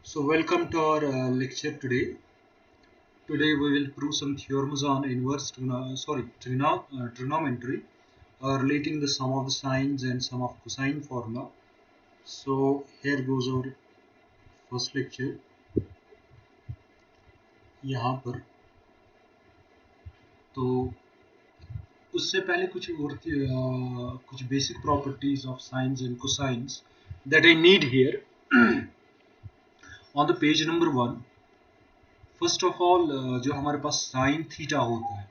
So welcome to our lecture today. Today we will prove some theorems on trigonometry relating the sum of the sines and sum of cosine formula. So here goes our first lecture. यहाँ पर तो उससे पहले कुछ basic properties of sines and cosines that I need here on the page number 1. First of all, जो हमारे पास sin theta होता है,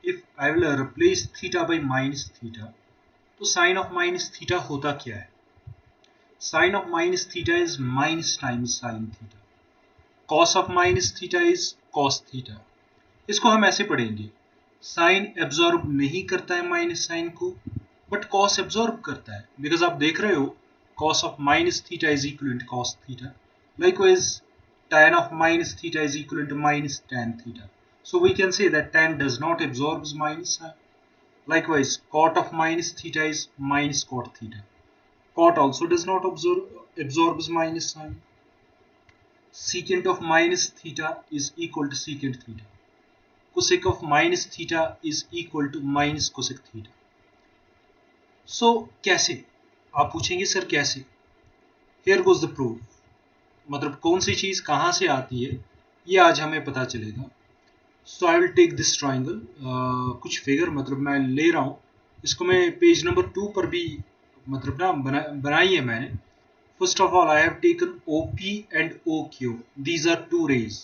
if I will replace theta by minus theta, तो sin of minus theta होता क्या है? Sin of minus theta is minus times sin theta. Cos of minus theta is cos theta. इसको हम ऐसे पढ़ेंगे, sin absorb नहीं करता है minus sin को, but cos absorb करता है, because आप देख रहे हो cos of minus theta is equivalent to cos theta. Likewise, tan of minus theta is equivalent to minus tan theta. So we can say that tan does not absorb minus sin. Likewise, cot of minus theta is minus cot theta. Cot also does not absorbs minus sin. Secant of minus theta is equal to secant theta. Cosec of minus theta is equal to minus cosec theta. So कैसे? आप पूछेंगे sir कैसे? Here goes the proof. मतलब कौन सी चीज कहां से आती है ये आज हमें पता चलेगा. So I will take this triangle. कुछ फिगर मतलब मैं ले रहा हूं, इसको मैं पेज नंबर 2 पर भी मतलब ना बनाई है मैंने. First of all I have taken OP and OQ. These are two rays.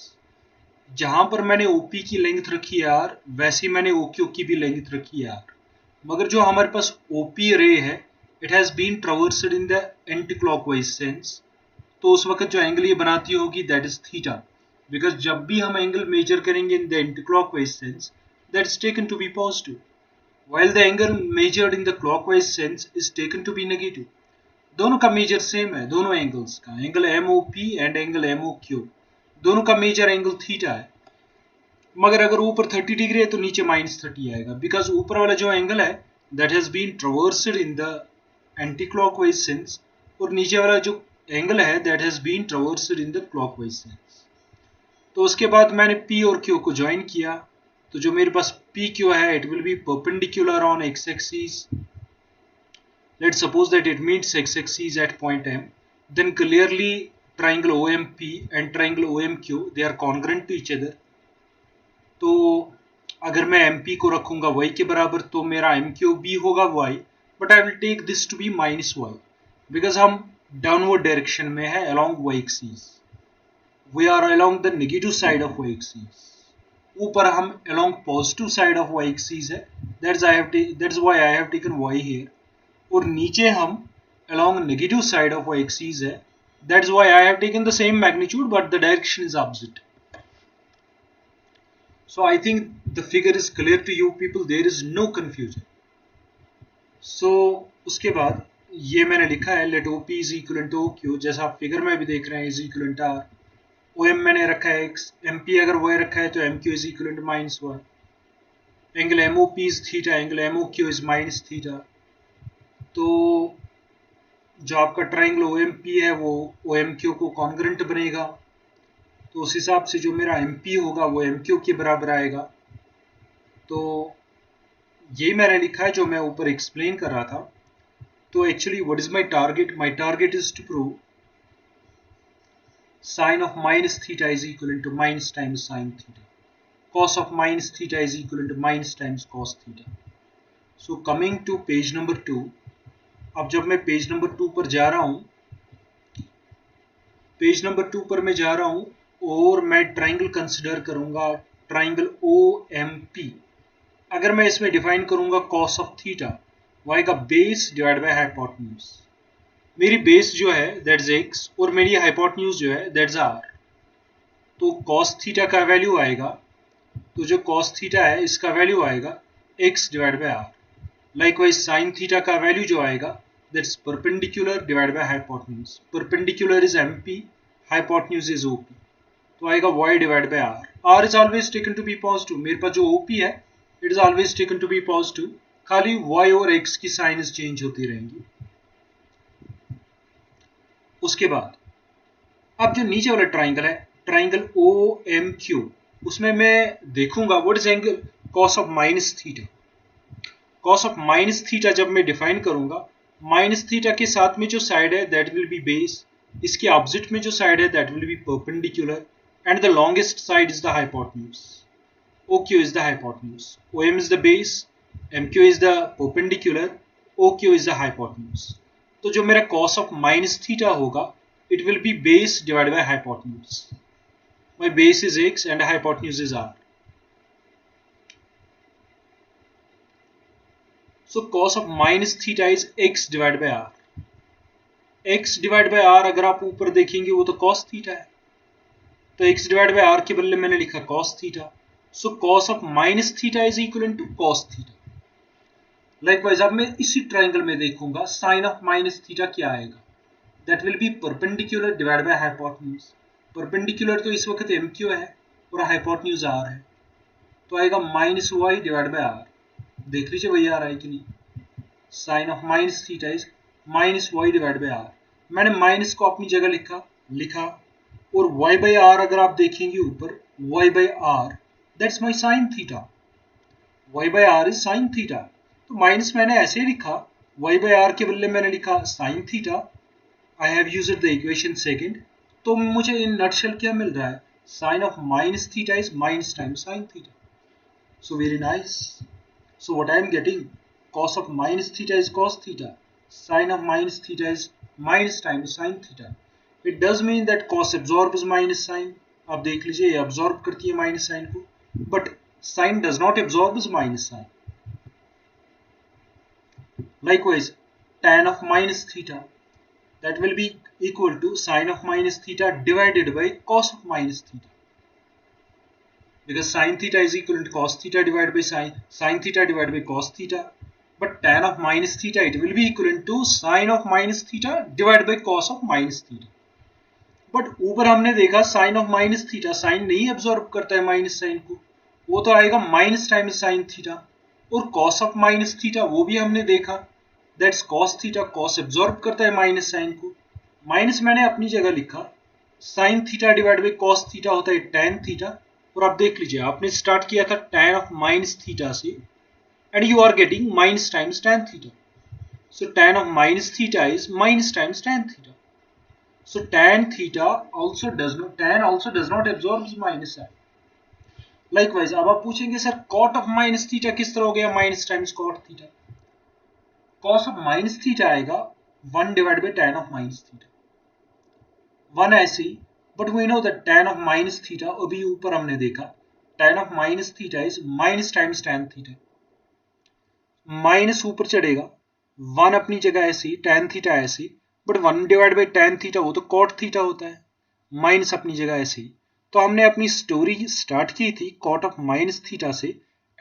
जहां पर मैंने OP की लेंथ रखी है R, वैसे मैंने OQ की भी लेंथ रखी है R. मगर जो हमारे पास OP रे है, it has been traversed in the anti clockwise sense. तो उस वक्त जो एंगल ये बनाती होगी दैट इज थीटा, बिकॉज जब भी हम एंगल मेजर करेंगे in the anti clockwise sense that is taken to be positive, while the angle measured in the clockwise sense is taken to be negative. दोनों का major same है, दोनों angles का, angle MOP and angle MOQ, दोनों का major angle theta है. मगर अगर ऊपर 30 डिग्री है तो नीचे -30 आएगा, बिकॉज ऊपर वाला जो एंगल है that has been traversed in the anti clockwise sense, और नीचे वाला जो एंगल है that has been traversed in the clockwise sense. तो उसके बाद मैंने P और Q को ज्वाइन किया, तो जो मेरे पास PQ है it will be perpendicular on x axis. Let's suppose that it meets x axis at point M. Then clearly triangle OMP and triangle OMQ they are congruent to each other. तो अगर मैं MP को रखूंगा y के बराबर तो मेरा MQ भी होगा y, but I will take this to be minus y because हम डाउनवर्ड डायरेक्शन में है along y axis. We are along the negative side of y axis. ऊपर हम along positive side of y axis है. That's why I have taken y here. और नीचे हम along negative side of y axis है. That's why I have taken the same magnitude but the direction is opposite. So I think the figure is clear to you people. There is no confusion. So उसके बाद ये मैंने लिखा है let OP is equivalent to OQ, जैसा आप figure में भी देख रहे हैं is equivalent to R. OM मैंने रखा है X, MP अगर Y रखा है तो MQ is equivalent to minus Y. Angle MOP is theta, angle MOQ is minus theta. तो जो आपका ट्राइंगल OMP है वो OMQ को कॉन्ग्रेंट बनेगा, तो उस हिसाब से जो मेरा MP होगा वो MQ के बराबर आएगा. तो ये मैंने लिखा है जो मैं ऊपर एक्सप्लेन कर रहा था. तो actually what is my target? My target is to prove sine of minus theta is equal to minus times sine theta, cos of minus theta is equal to minus times cos theta. So coming to page number 2. अब जब मैं page number 2 पर जा रहा हूं, page number 2 पर मैं जा रहा हूं और मैं ट्राइंगल कंसिडर करूंगा, ट्राइंगल OMP. अगर मैं इसमें डिफाइन करूंगा cos ऑफ थीटा, y का बेस डिवाइड बाय हाइपोटेन्यूज. मेरी बेस जो है दैट इज x और मेरी हाइपोटेन्यूज जो है दैट इज r. तो cos थीटा का वैल्यू आएगा, तो जो cos थीटा है इसका वैल्यू आएगा x divide by r. Likewise sin theta का वैल्यू जो आएगा that is perpendicular divide by hypotenuse. Perpendicular is MP, hypotenuse is OP, तो आएगा y divide by r. r is always taken to be positive. मेरे पास जो OP है it is always taken to be positive, खाली y और x की signs change होती रहेंगी. उसके बाद अब जो नीचे वाला ट्राइंगल है, ट्राइंगल ओ एम क्यू, उसमें मैं देखूंगा what is angle cos of minus theta. Cos of minus theta जब मैं डिफाइन करूंगा, माइनस थीटा के साथ में जो साइड है दैट विल बी बेस, इसके ऑपोजिट में जो साइड है that will be perpendicular, and the longest side is the hypotenuse. OQ is the hypotenuse, OM is the base, MQ is the perpendicular, OQ is the hypotenuse। तो जो मेरा cos of minus theta होगा, it will be base divided by hypotenuse। My base is x and hypotenuse is r। So cos of minus theta is x divided by r। x divided by r अगर आप ऊपर देखेंगे वो तो cos theta है, तो x divided by r के बदले मैंने लिखा cos theta। So cos of minus theta is equivalent to cos theta। Likewise अब मैं इसी ट्राइंगल में देखूंगा साइन ऑफ माइनस थीटा क्या आएगा, that will be perpendicular divide by hypotenuse. Perpendicular तो इस वक्त एम क्यू है और हाइपोटेन्यूज आर है, तो आएगा minus y divide by r. देख लीजिए वही आ रहा है कि नहीं। Sine of minus theta is minus y divide by r. मैंने माइनस को अपनी जगह लिखा और वाई बाय आर अगर आप देखेंगे ऊपर, y by r that's my sine theta. Y by r is sine theta, तो माइनस मैंने ऐसे ही लिखा, y बाय आर के बदले मैंने लिखा sine theta. I have used the equation second. तो मुझे इन नटशेल क्या मिल रहा है, sine of minus theta is minus time sine theta. So very nice. So what I am getting, cos of minus theta is cos theta, sin of minus theta is minus times sin theta। It does mean that cos absorbs minus sin। आप देख लीजिए ये absorb करती है minus sin को, but sin does not absorb minus sin। Likewise, tan of minus theta, that will be equal to sin of minus theta divided by cos of minus theta, because sin theta is equal to cos theta divided by sin theta divided by cos theta, but tan of minus theta it will be equivalent to sin of minus theta divided by cos of minus theta। But ऊपर हमने देखा sine of minus theta sine नहीं absorb करता है minus sine को, वो तो आएगा माइनस टाइम्स साइन थीटा। और कॉस ऑफ माइनस थीटा वो भी हमने देखा, that's cos theta, cos absorb करता है माइनस साइन को। माइनस मैंने अपनी जगह लिखा, sine theta divide by cos theta होता है टैन थीटा। और आप देख लीजिए आपने स्टार्ट किया था टैन ऑफ माइनस थीटा से, and you are getting minus times tan theta. So tan of minus theta is minus times tan theta. So tan also does not absorb minus sin। Likewise, अब आप पूछेंगे sir cot of minus theta किस तरह हो गया minus times cot theta. cos of minus theta आएगा 1 divide by tan of minus theta। 1 ऐसे ही, but we know that tan of minus theta अभी ऊपर हमने देखा tan of minus theta is minus times tan theta. Minus ऊपर चढ़ेगा, 1 अपनी जगह ऐसे ही, tan थीटा ऐसे ही, but 1 divide by tan theta वो तो cot थीटा होता है, माइनस अपनी जगह ऐसे ही। तो हमने अपनी स्टोरी स्टार्ट की थी cot ऑफ माइनस थीटा से,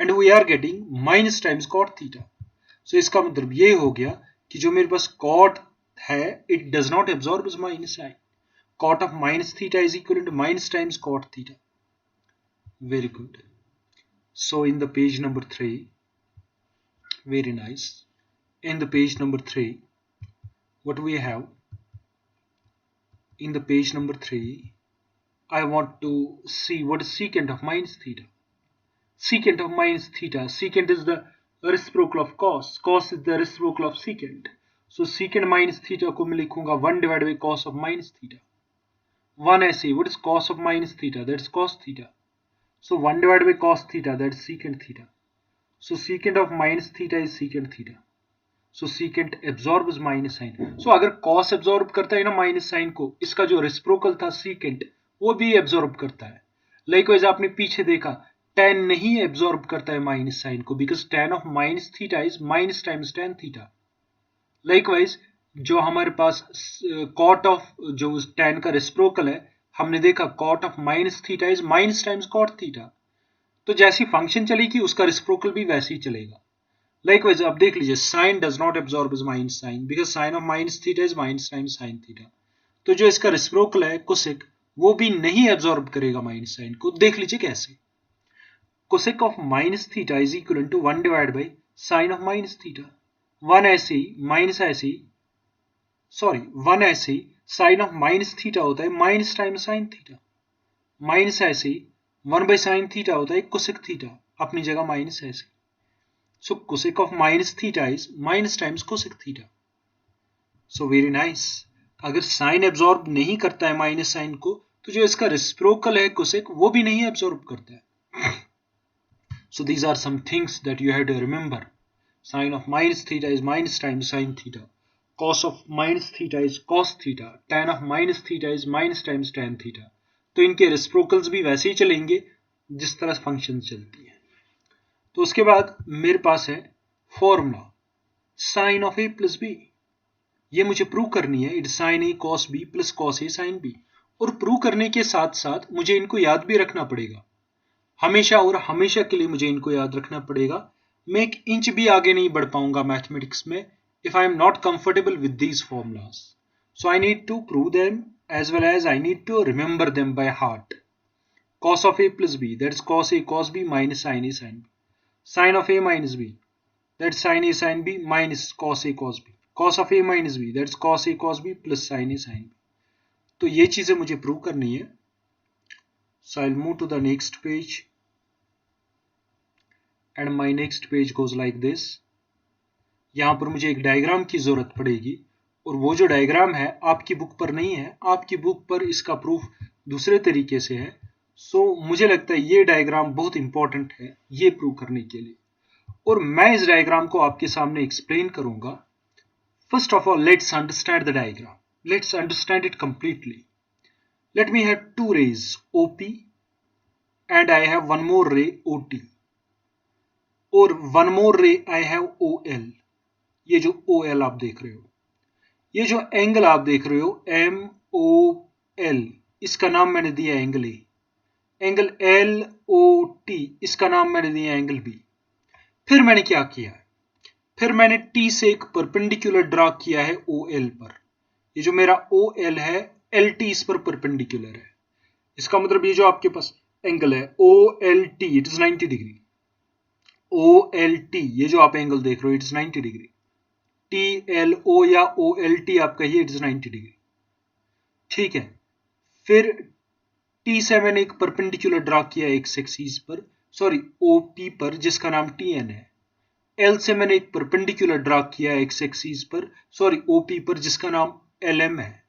and we are getting minus times cot theta. So इसका मतलब ये हो गया कि जो मेरे पास cot है it does not absorb minus sine. cot of minus theta is equal to minus times cot theta. Very good. So in the page number 3, very nice, in the page number 3 what we have, in the page number 3 I want to see what is secant of minus theta। Secant of minus theta, secant is the reciprocal of cos, cos is the reciprocal of secant। so secant minus theta को मैं लिखूंगा 1 divided by cos of minus theta। 1 ऐसे, what is cos of minus theta, that's cos theta। so 1 divided by cos theta, that's secant theta। so secant of minus theta is secant theta। so secant absorbs minus sin। so अगर cos absorb करता है ना minus sin को, इसका जो reciprocal था secant वो भी absorb करता है। Likewise आपने पीछे देखा tan नहीं absorb करता है minus sin को, because tan of minus theta is minus times tan theta। Likewise जो हमारे पास cot of जो tan का reciprocal है, हमने देखा cot of minus theta is minus times cot theta। तो जैसी फंक्शन चलेगी उसका reciprocal भी वैसे ही चलेगा। Likewise, अब देख लीजिए sin does not absorb minus sin because sin of minus theta is minus times sin theta। तो जो इसका रेसिप्रोकल है cosec वो भी नहीं एब्जॉर्ब करेगा माइनस साइन को। देख लीजिए कैसे, cosec of minus theta is equal to 1 divide by sine of minus theta. 1 ऐसे ही, माइनस ऐसे ही, सॉरी 1 ऐसे ही साइन ऑफ माइनस थीटा होता है minus times sine theta, minus ऐसे ही 1 बाई साइन थीटा होता है कोसेक थीटा, अपनी जगह माइनस ऐसे, so cosec of minus theta is minus times cosec theta. So very nice. अगर साइन एब्जॉर्ब नहीं करता है माइनस साइन को, तो जो इसका रेसिप्रोकल है कोसेक वो भी नहीं एब्जॉर्ब करता है। So these are some things that you have to remember. Sine of minus theta is minus times sine theta. Cos of minus theta is cos theta. Tan of minus theta is minus times tan theta. तो इनके reciprocals भी वैसे ही चलेंगे जिस तरह function चलती है। तो उसके बाद मेरे पास है formula sine of A plus B. ये मुझे प्रूव करनी है, it sine A cos B plus cos A sine B. और प्रूव करने के साथ साथ मुझे इनको याद भी रखना पड़ेगा, हमेशा और हमेशा के लिए मुझे इनको याद रखना पड़ेगा। मैं एक इंच भी आगे नहीं बढ़ पाऊंगा मैथमेटिक्स में if I am not comfortable with these formulas. So I need to prove them as well as I need to remember them by heart. Cos of A plus B that is cos A cos B minus sine A sine B, sine of A minus B that is sine A sine B minus cos A cos B, cos of A minus B that is cos A cos B plus sine A sine B. तो ये चीजें मुझे prove करनी है। So I'll move to the next page and my next page goes like this. यहाँ पर मुझे एक डायग्राम की जरूरत पड़ेगी और वो जो डायग्राम है आपकी बुक पर नहीं है, आपकी बुक पर इसका प्रूफ दूसरे तरीके से है। सो मुझे लगता है ये डायग्राम बहुत इंपॉर्टेंट है ये प्रूव करने के लिए, और मैं इस डायग्राम को आपके सामने एक्सप्लेन करूंगा। First of all let's understand the diagram, let's understand it completely. Let me have two rays OP and I have one more ray OT, और one more ray I have OL। ये जो OL आप देख रहे हो, ये जो angle आप देख रहे हो MOL, इसका नाम मैंने दिया एंगल A। एंगल LOT, इसका नाम मैंने दिया एंगल B। फिर मैंने क्या किया है, फिर मैंने T से एक परपेंडिकुलर ड्रा किया है OL पर। ये जो मेरा OL है LT इस पर परपेंडिकुलर है, इसका मतलब ये जो आपके पास एंगल है OLT it is 90 degree. OLT ये जो आप एंगल देख रहे हो इट इज 90 डिग्री। TLO या OLT आप कहिए इट इज 90 डिग्री, ठीक है। फिर T से मैंने एक परपेंडिकुलर ड्रा किया एक्स एक्सिस पर, सॉरी OP पर जिसका नाम TN है। L से मैंने एक परपेंडिकुलर ड्रा किया एक्स एक्सिस पर, सॉरी OP पर जिसका नाम LM है।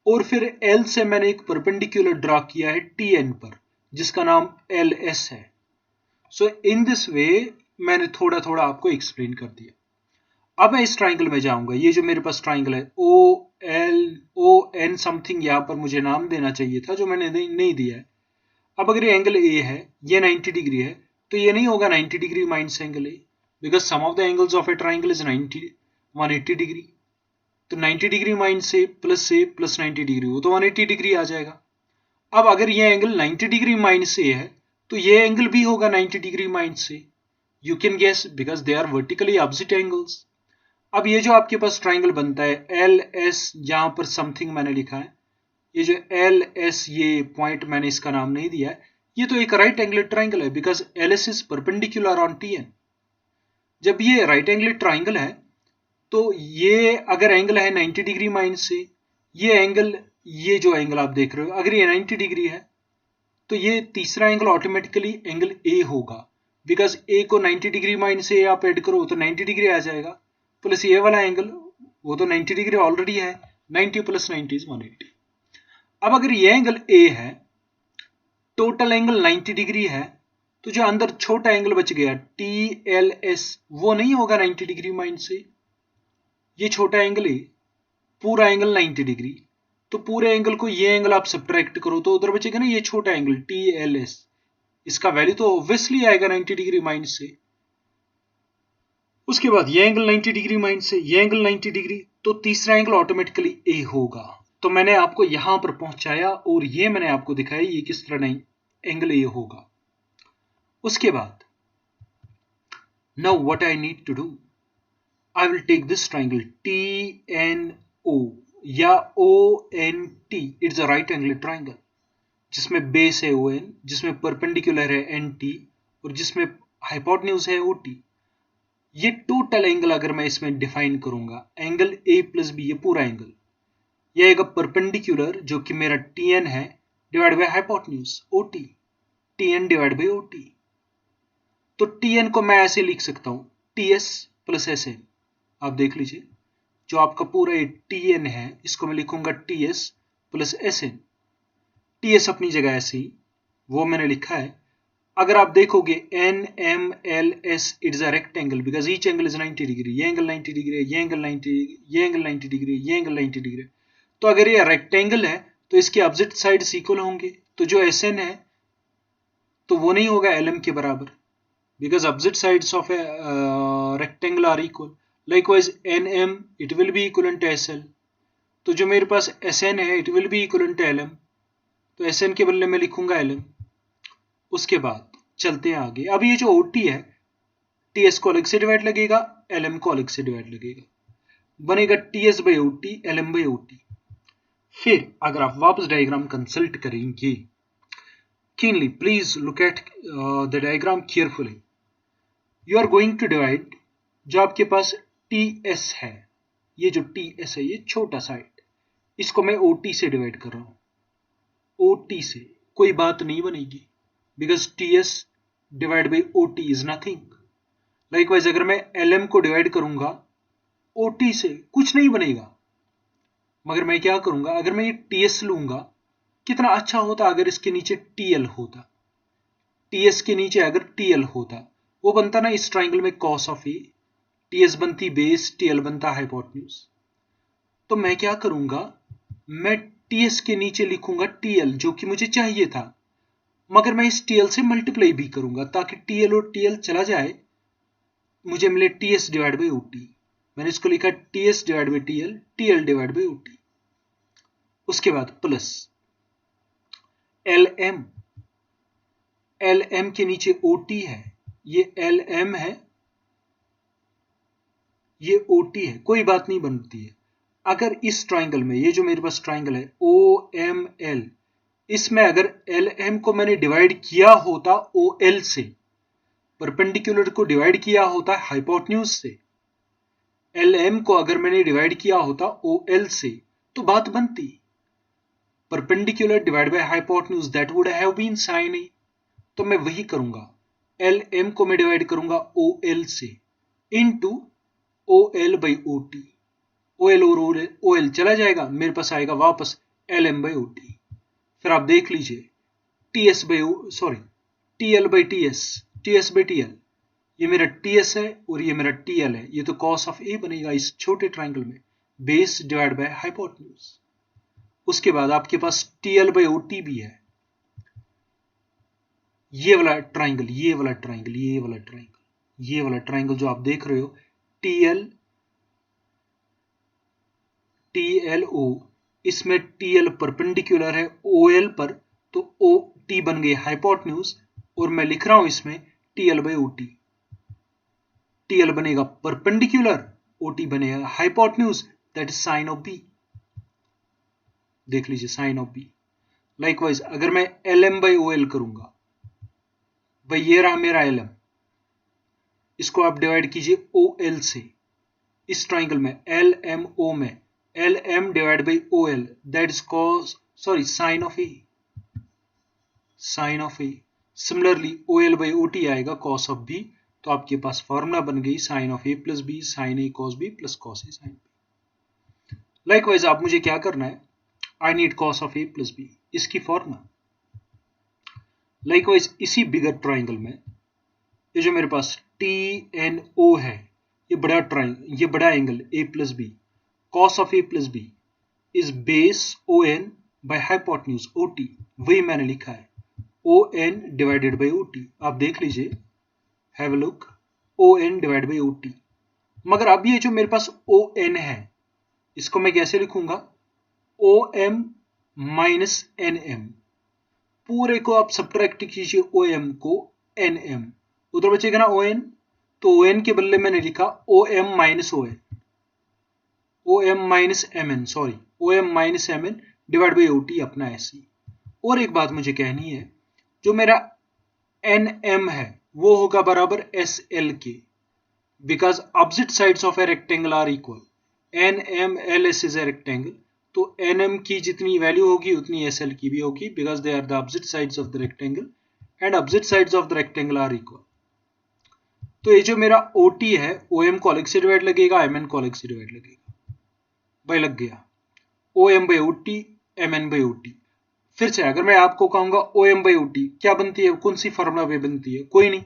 और फिर L से मैंने एक परपेंडिकुलर ड्रा किया है TN पर जिसका नाम LS है। सो इन दिस वे मैंने थोड़ा थोड़ा आपको एक्सप्लेन कर दिया। अब मैं इस ट्राइंगल में जाऊंगा, ये जो मेरे पास ट्राइंगल है OLON समथिंग, यहाँ पर मुझे नाम देना चाहिए था जो मैंने नहीं दिया है। अब अगर ये एंगल A है, ये 90 डिग्री है, तो ये नहीं होगा 90 degree minus angle A, because sum of the angles of a triangle is 180 degree. तो 90 डिग्री माइनस से प्लस 90 डिग्री, वो तो 180 डिग्री आ जाएगा। अब अगर ये एंगल 90 डिग्री माइनस से है, तो ये एंगल भी होगा 90 डिग्री माइनस से। You can guess because they are vertically opposite angles. अब ये जो आपके पास ट्राइंगल बनता है LS, जहां पर समथिंग मैंने लिखा है, ये जो LS ये पॉइंट मैंने इसका नाम नहीं दिया है, ये तो एक राइट एंगल ट्राइंगल है because LS is perpendicular on TN। जब ये राइट एंगल ट्राइंगल है तो ये अगर एंगल है 90 डिग्री माइनस से, ये एंगल, ये जो एंगल आप देख रहे हो अगर ये 90 डिग्री है, तो ये तीसरा एंगल ऑटोमेटिकली एंगल A होगा, बिकॉज A को 90 डिग्री माइनस से आप ऐड करो तो 90 डिग्री आ जाएगा, प्लस ये वाला एंगल वो तो 90 डिग्री ऑलरेडी है, 90 प्लस 90 इज 180। अब अगर ये एंगल A है, टोटल एंगल 90 डिग्री है, तो जो अंदर छोटा एंगल बच गया TLS वो नहीं होगा 90 डिग्री माइनस से। ये छोटा एंगल है, पूरा एंगल 90 डिग्री, तो पूरे एंगल को ये एंगल आप सब्ट्रैक्ट करो तो उधर बचेगा ना ये छोटा एंगल TLS, इसका वैल्यू तो ऑब्वियसली आएगा 90 डिग्री माइनस से। उसके बाद ये एंगल 90 डिग्री माइनस से, ये एंगल 90 डिग्री, तो तीसरा एंगल ऑटोमेटिकली A होगा। तो मैंने आपको यहां पर पहुंचाया और ये मैंने आपको दिखाया ये किस तरह एंगल A होगा। उसके बाद now what I need to do, I will take this triangle TNO या ONT, it's a right angle triangle, जिसमें बेस है ON, जिसमें परपेंडिकुलर है NT और जिसमें हाइपोटेन्यूज है OT। ये टोटल एंगल अगर मैं इसमें डिफाइन करूंगा, एंगल ए प्लस बी, ये पूरा एंगल, ये आएगा परपेंडिकुलर जो कि मेरा TN है divide by hypotenuse OT, TN divide by OT। तो TN को मैं ऐसे लिख सकता हूं TS प्लस SN। आप देख लीजिए, जो आपका पूरा ये TN है इसको मैं लिखूंगा TS प्लस SN। TS अपनी जगह ऐसे ही वो मैंने लिखा है। अगर आप देखोगे NMLS it is a rectangle because each angle is 90 degree, ये एंगल 90 डिग्री है, ये एंगल 90 डिग्री, ये एंगल 90 डिग्री, ये एंगल 90 डिग्री। तो अगर ये रेक्टेंगल है तो इसके ऑपोजिट साइड्स इक्वल होंगे, तो जो SN है तो वो नहीं होगा LM के बराबर because opposite sides of a rectangle are equal. Likewise NM it will be equivalent to SL। तो जो मेरे पास SN है it will be equivalent to LM, तो SN के बदले में लिखूंगा LM। उसके बाद चलते हैं आगे। अब ये जो OT है TS को अलग से डिवाइड लगेगा, LM को अलग से डिवाइड लगेगा, बनेगा TS by OT LM by OT। फिर अगर आप वापस डायग्राम कंसल्ट करेंगे, keenly please look at the diagram carefully, you are going to divide जो आपके पास TS है, ये जो TS है ये छोटा साइड, इसको मैं OT से डिवाइड कर रहा हूं। OT से कोई बात नहीं बनेगी because TS divide by OT is nothing. Likewise अगर मैं LM को डिवाइड करूंगा OT से कुछ नहीं बनेगा, मगर मैं क्या करूंगा, अगर मैं ये TS लूंगा, कितना अच्छा होता अगर इसके नीचे TL होता, TS के नीचे अगर TL होता, वो बनता ना इस ट्राइंगल में cos ऑफ A, TS बनती बेस, TL बनता हाइपोटेन्यूज। तो मैं क्या करूंगा, मैं TS के नीचे लिखूंगा TL जो कि मुझे चाहिए था, मगर मैं इस TL से मल्टीप्लाई भी करूंगा ताकि TL और TL चला जाए, मुझे मिले TS डिवाइड बाई OT। मैंने इसको लिखा TS divide by TL, TL divide by OT। उसके बाद प्लस LM, LM के नीचे OT है, ये LM है, ये OT है, कोई बात नहीं बनती है। अगर इस ट्राइंगल में, ये जो मेरे पास ट्राइंगल है OML, इसमें अगर LM को मैंने डिवाइड किया होता OL से, परपेंडिकुलर को डिवाइड किया होता हाइपोटेन्यूज से, LM को अगर मैंने डिवाइड किया होता OL से, तो बात बनती perpendicular divide by hypotenuse, that would have been sin A। तो मैं वही करूंगा, LM को मैं डिवाइड करूंगा OL से into OL by OT। OL और OL चला जाएगा, मेरे पास आएगा वापस LM बाई OT। फिर आप देख लीजिए TS by TL by TS, TS by TL, ये मेरा TS है और ये मेरा TL है, ये तो cos ऑफ A बनेगा इस छोटे ट्राइंगल में, बेस डिवाइड बाय हाइपोटेन्यूज। उसके बाद आपके पास TL बाई OT भी है, ये वाला ट्राइंगल, ये वाला ट्राइंगल, ये वाला ट्राइंगल, ये वाला ट्राइंगल जो आप देख रहे हो TLO, इसमें TL परपेंडिकुलर है OL पर, तो OT बन गई हाइपोटेन्यूज, और मैं लिख रहा हूं इसमें TL बाई OT। TL बनेगा परपेंडिकुलर, OT बनेगा hypotenuse, that is sign of B। देख लीजिए साइन ऑफ B। लाइकवाइज अगर मैं LM बाई OL करूंगा, भाई ये रहा मेरा LM, इसको आप डिवाइड कीजिए OL से, इस ट्राइंगल में LMO में LM divide by OL, that is cos sine of A, sine of A। Similarly OL by OT आएगा cos ऑफ B, तो आपके पास फॉर्मूला बन गई sine of A plus B, sine A cos B plus cos A sine B। Likewise आप मुझे क्या करना है, I need cos of A plus B, इसकी फॉर्मूला। लाइकवाइज इसी बिगर ट्राइंगल में ये जो मेरे पास TNO है, ये बड़ा ट्राइंगल, ये बड़ा angle A plus B, cos of A plus B is base ON by hypotenuse OT, वही मैंने लिखा है ON डिवाइडेड बाय OT। आप देख लीजिए, have a look, ON divide by OT। मगर अब ये जो मेरे पास ON है, इसको मैं कैसे लिखूंगा, OM माइनस NM, पूरे को आप सब्ट्रैक्ट कीजिए OM को NM, उधर बचेगा ना ON, तो ON के बदले मैंने लिखा OM minus ON, OM minus MN, OM minus MN divide by OT अपना ऐसे। और एक बात मुझे कहनी है, जो मेरा NM है वो होगा बराबर SL के, because opposite sides of a rectangle are equal. NMLS is a rectangle, तो NM की जितनी वैल्यू होगी उतनी SL की भी होगी, because they are the opposite sides of the rectangle and opposite sides of the rectangle are equal. तो ये जो मेरा OT है, OM को अलग से डिवाइड लगेगा, MN को अलग से डिवाइड लगेगा, भाई लग गया OM by OT, MN by OT. फिर से अगर मैं आपको कहूंगा OM by OT क्या बनती है, कौन सी फॉर्मूला पे बनती है, कोई नहीं.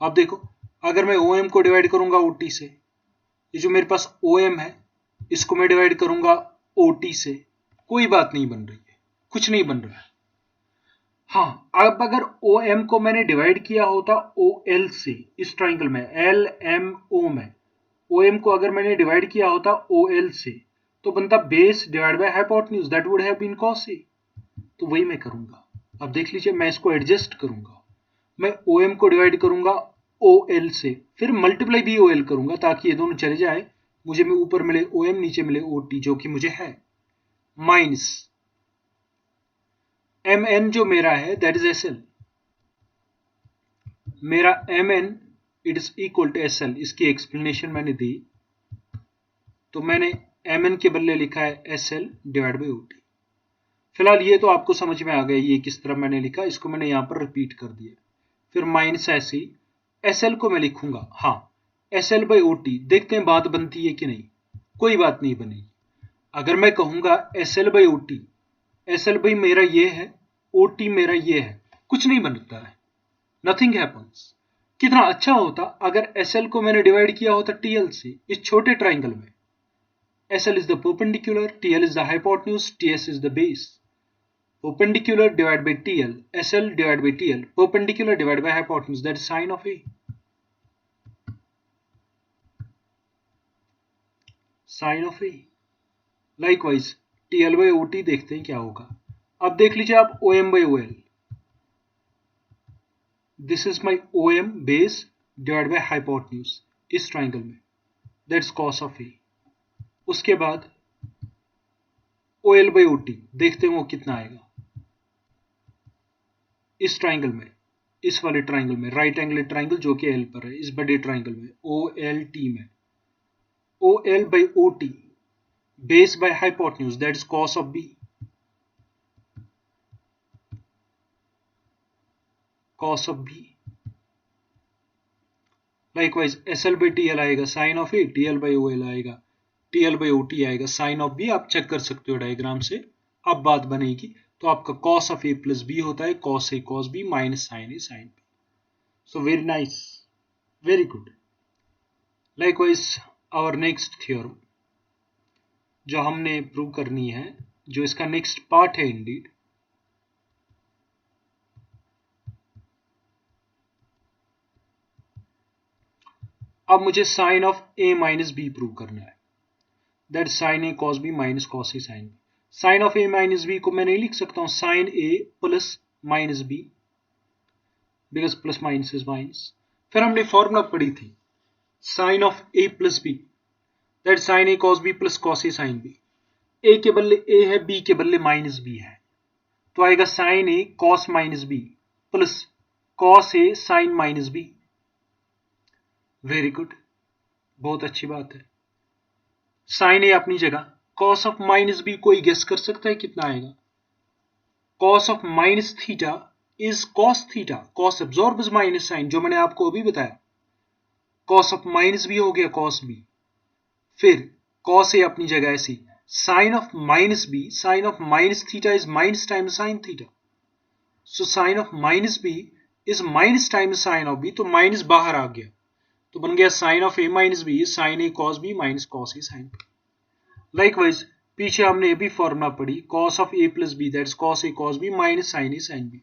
आप देखो, अगर मैं OM को डिवाइड करूंगा OT से, ये जो मेरे पास OM है इसको मैं डिवाइड करूंगा OT से, कोई बात नहीं बन रही है, कुछ नहीं बन रहा है. हाँ, अब अगर OM को मैंने डिवाइड किया होता OL से, इस ट्राइंगल में LMO में OM को अगर मैंने डिवाइड किया होता OL से, तो बनता base divide by hypotenuse, that would have been cos A. तो वही मैं करूंगा. अब देख लीजिए, मैं इसको एडजस्ट करूंगा, मैं OM को डिवाइड करूंगा OL से, फिर मल्टीप्लाई भी OL करूंगा ताकि ये दोनों चले जाए, मुझे में ऊपर मिले OM नीचे मिले OT जो कि मुझे है, माइनस MN जो मेरा है दैट इज SL, मेरा MN it is equal to SL. इसकी एक्सप्लेनेशन मैंने दी, तो मैंने MN के बदले लिखा है SL डिवाइड बाई OT. फिलहाल ये तो आपको समझ में आ गया ये किस तरह मैंने लिखा, इसको मैंने यहां पर रिपीट कर दिया. फिर माइनस ऐसे ही SL को मैं लिखूंगा, हाँ SL बाई OT. देखते हैं बात बनती है कि नहीं, कोई बात नहीं बनेगी. अगर मैं कहूंगा SL by OT, SL by मेरा ये है, OT मेरा ये है, कुछ नहीं बनता है, नथिंग हैपन्स. कितना अच्छा होता अगर SL को मैंने डिवाइड किया होता TL से, इस छोटे ट्राइंगल में. SL is the perpendicular, TL is the hypotenuse, TS is the base. Perpendicular divided by TL, SL divided by TL, perpendicular divided by hypotenuse, that is sine of A. Sine of A. Likewise, TL by OT देखते हैं क्या होगा. अब देख लीजिए आप OM by OL. This is my OM base divided by hypotenuse इस triangle में, that's cos of A. उसके बाद OL by OT देखते हैं वो कितना आएगा इस ट्राइंगल में, इस वाले ट्राइंगल में, राइट एंगल ट्राइंगल जो कि L पर है, इस बड़े ट्राइंगल में OLT में, OL by OT base by hypotenuse, that is cos of B, cos of B. Likewise SL by TL आएगा sin of A, TL by OL आएगा, TL by OT आएगा sin of B. आप check कर सकते हो diagram से, अब बात बनेगी. तो आपका cos of A plus B होता है cos A cos B minus sin A sin B. So very nice, very good. Likewise our next theorem जो हमने प्रूव करनी है, जो इसका नेक्स्ट पार्ट है इंडीड, अब मुझे sine of A minus B prove करना है, that sine A cos B minus cos A sin B. Sine of A minus B को मैं नहीं लिख सकता हूं sine A plus minus B, because plus minus is minus. फिर हमने फॉर्मूला पढ़ी थी sine of A plus B, that sine A cos B plus cos A sin B. A के बदले A है, B के बदले माइनस B है, तो आएगा sine A cos minus B plus cos A sin minus B. Very good, बहुत अच्छी बात है. साइन A अपनी जगह, cos ऑफ माइनस B कोई गेस कर सकता है कितना आएगा? cos of minus theta is cos theta, cos absorbs minus sine, जो मैंने आपको अभी बताया. cos ऑफ माइनस B हो गया cos B, फिर cos A अपनी जगह ऐसी, sine of minus B, sine of minus theta is minus times sine theta, so sine of minus B is minus times sine of B, तो minus बाहर आ गया, तो बन गया sine of A minus B sine A cos B minus cos A sin B. Likewise पीछे हमने ये भी फॉर्मूला पढ़ी cos of A plus B, that's cos A cos B minus sine A sin B,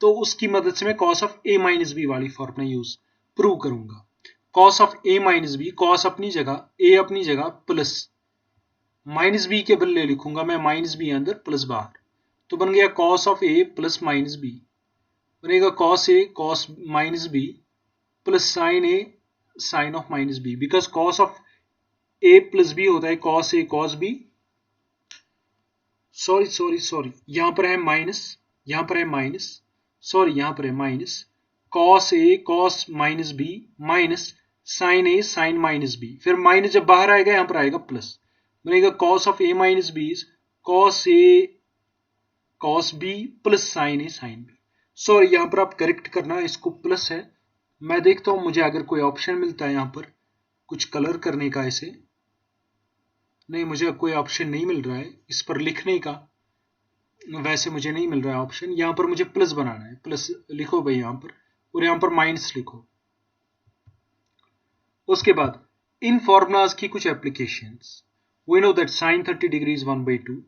तो उसकी मदद से मैं cos of A minus B वाली फॉर्मूला यूज प्रूव करूंगा. cos of A minus B, cos अपनी जगह, A अपनी जगह, प्लस माइनस B के बदले लिखूंगा मैं माइनस B अंदर प्लस बाहर, तो बन गया cos of A plus minus B, बनेगा cos A cos minus B plus sine A sine of minus B, because cos of A plus B होता है cos A cos B, sorry यहां पर है माइनस, यहां पर है माइनस, सॉरी यहां पर है minus, cos A cos minus B minus sine A sine minus B, फिर माइनस जब बाहर आएगा यहां पर आएगा प्लस, बनेगा cos of A minus B is cos A cos B plus sine A sine B. Sorry यहां पर आप करेक्ट करना, इसको प्लस है। मैं देखता हूं मुझे अगर कोई ऑप्शन मिलता है यहां पर कुछ कलर करने का ऐसे, नहीं मुझे कोई ऑप्शन नहीं मिल रहा है इस पर लिखने का, वैसे मुझे नहीं मिल रहा है ऑप्शन। यहां पर मुझे प्लस बनाना है, प्लस लिखो भाई यहां पर, और यहां पर माइनस लिखो। उसके बाद इन फॉर्मूलाज की कुछ applications, we know that sine 30 degree is 1/2,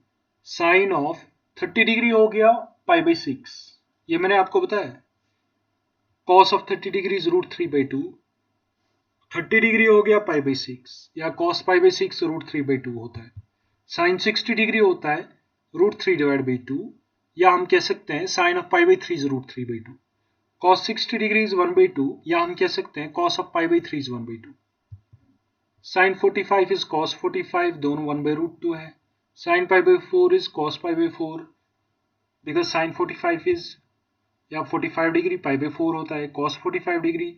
sine of 30 degree हो गया π/6, ये मैंने आपको बताया। Cos of 30 degree is √3/2, 30 degree हो गया π/6, या cos π/6 √3/2 होता है। साइन 60 डिग्री होता है √3/2, या हम कह सकते हैं sine of π/3 is √3/2। cos 60 degree is 1/2, या हम कह सकते हैं cos of π/3 is 1/2। Sine 45 is cos 45, दोनों 1/√2 है। Sine π/4 is cos π/4, because sine 45 is, या 45 डिग्री π/4 होता है, cos 45 डिग्री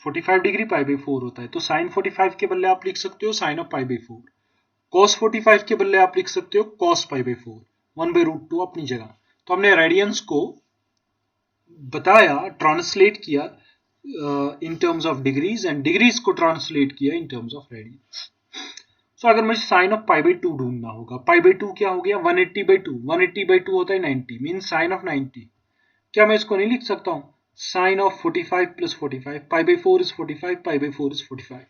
45 डिग्री π/4 होता है। तो साइन 45 के बदले आप लिख सकते हो साइन ऑफ π/4, cos 45 के बदले आप लिख सकते हो cos π/4, 1/√2 अपनी जगह। तो हमने रेडियंस को बताया, ट्रांसलेट किया in terms of degrees, and degrees को ट्रांसलेट किया इन टर्म्स ऑफ रेडियंस। सो अगर मुझे साइन ऑफ π/2 ढूंढना होगा, π/2 क्या हो गया 180/2, 180/2 होता है 90, मीन साइन ऑफ 90। क्या मैं इसको नहीं लिख सकता हूं sine of 45 plus 45, π/4 is 45, π/4 is 45।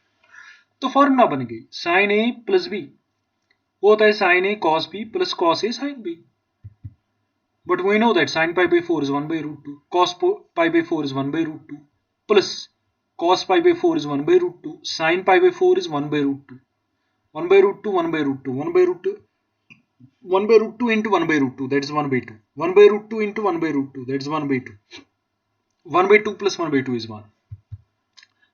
तो फॉर्मूला बन गई साइन ए प्लस बी, वो होता है sine A cos B plus cos A sine B. But we know that sin π/4 is 1/√2, cos π/4 is 1/√2, plus cos π/4 is 1/√2, sin π/4 is 1/√2, 1/√2, 1/√2, 1/√2, 1/√2 into 1/√2, that is 1/2, 1/√2 into 1/√2, that is 1/2, 1/2 plus 1/2 is 1.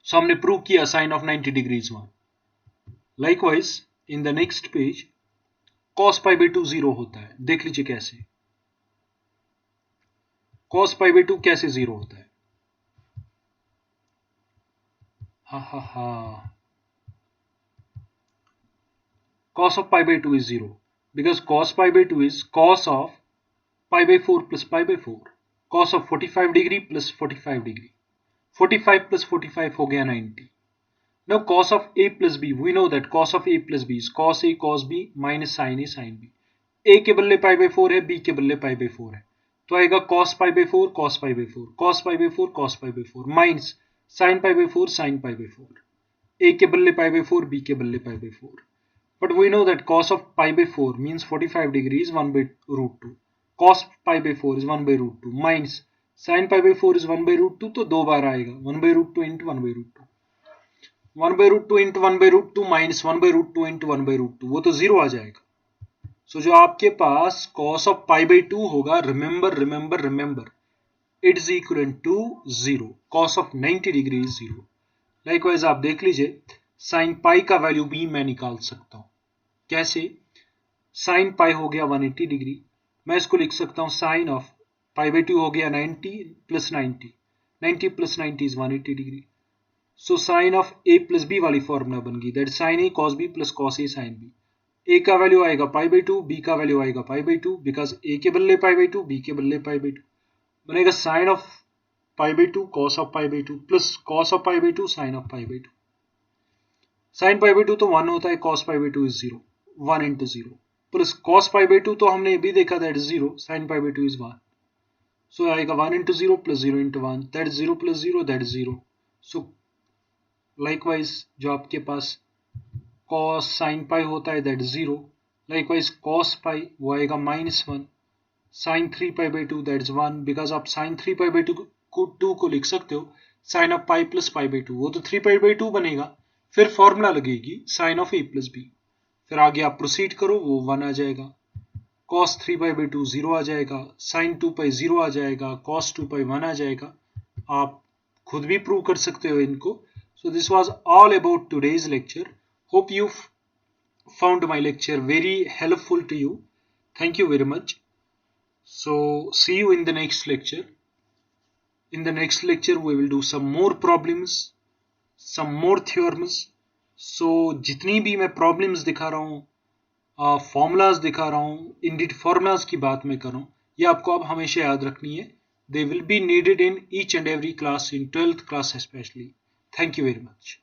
So हमने prove किया sin of 90 degree is 1. Likewise in the next page cos π/2 0 होता है, देख लीजिए कैसे cos π/2 कैसे 0 होता है। cos of π/2 is 0 because cos π/2 is cos of π/4 plus π/4, cos of 45 degree plus 45 degree, 45 plus 45 हो गया 90। Now cos of a plus b, we know that cos of a plus b is cos a cos b minus sin a sin b। a के बदले π/4 है, b के बदले π/4 है, तो आएगा cos π/4 cos π/4 cos π/4 cos π/4 minus sin π/4 sin π/4, a के बदले π/4 b के बदले π/4। But we know that cos of π/4 means 45 degree is 1/√2, cos π/4 is 1/√2 minus sin π/4 is 1/√2, तो दो बार आएगा 1/√2 into 1/√2, 1/√2 into 1/√2 minus 1/√2 into 1/√2, वो तो जीरो आ जाएगा। सो जो आपके पास cos of π/2 होगा, remember it is equal to 0, cos of 90 degree is 0। Likewise आप देख लीजिए sin पाई का वैल्यू भी मैं निकाल सकता हूं। कैसे? sin पाई हो गया 180 डिग्री, मैं इसको लिख सकता हूं साइन ऑफ π/2 हो गया 90 plus 90, 90 plus 90 is 180 degree. So sine of a plus b वाली फॉर्मूला बन गई, that sin a cos b plus cos a sin b। a का वैल्यू आएगा π/2, b का वैल्यू आएगा π/2, बिकॉज a के बदले π/2 b के बदले π/2, बनेगा sine of π/2 cos of π/2 plus cos of π/2 sine of π/2। Sine π/2 तो 1 होता है, cos π/2 is 0, 1 into 0 plus cos π/2 तो हमने भी देखा that is 0, sine π/2 is 1, so आएगा 1 into 0 plus 0 into 1, that is 0 plus 0 that is 0। So likewise जो आपके पास cos sin पाई होता है दैट इज 0, लाइकवाइज cos पाई वो आएगा -1, sin 3π/2 दैट इज 1, बिकॉज आप sin 3π/2 को लिख सकते हो sin ऑफ पाई प्लस π/2, वो तो 3π/2 बनेगा, फिर फॉर्मूला लगेगी sin of a plus b, फिर आगे आप प्रोसीड करो वो 1 आ जाएगा, cos 3π/2 0 आ जाएगा, sin 2π 0 आ जाएगा, cos 2π 1 आ जाएगा। आप खुद भी प्रूव कर सकते हो इनको। So this was all about today's lecture. Hope you found my lecture very helpful to you. Thank you very much. So see you in the next lecture. In the next lecture we will do some more problems. some more theorems. So जितनी भी मैं problems दिखा रहा हूँ, formulas दिखा रहा हूँ, indeed formulas की बात मैं कर रहा हूँ, ये आपको अब हमेशा याद रखनी है. They will be needed in each and every class, in 12th class especially. Thank you very much.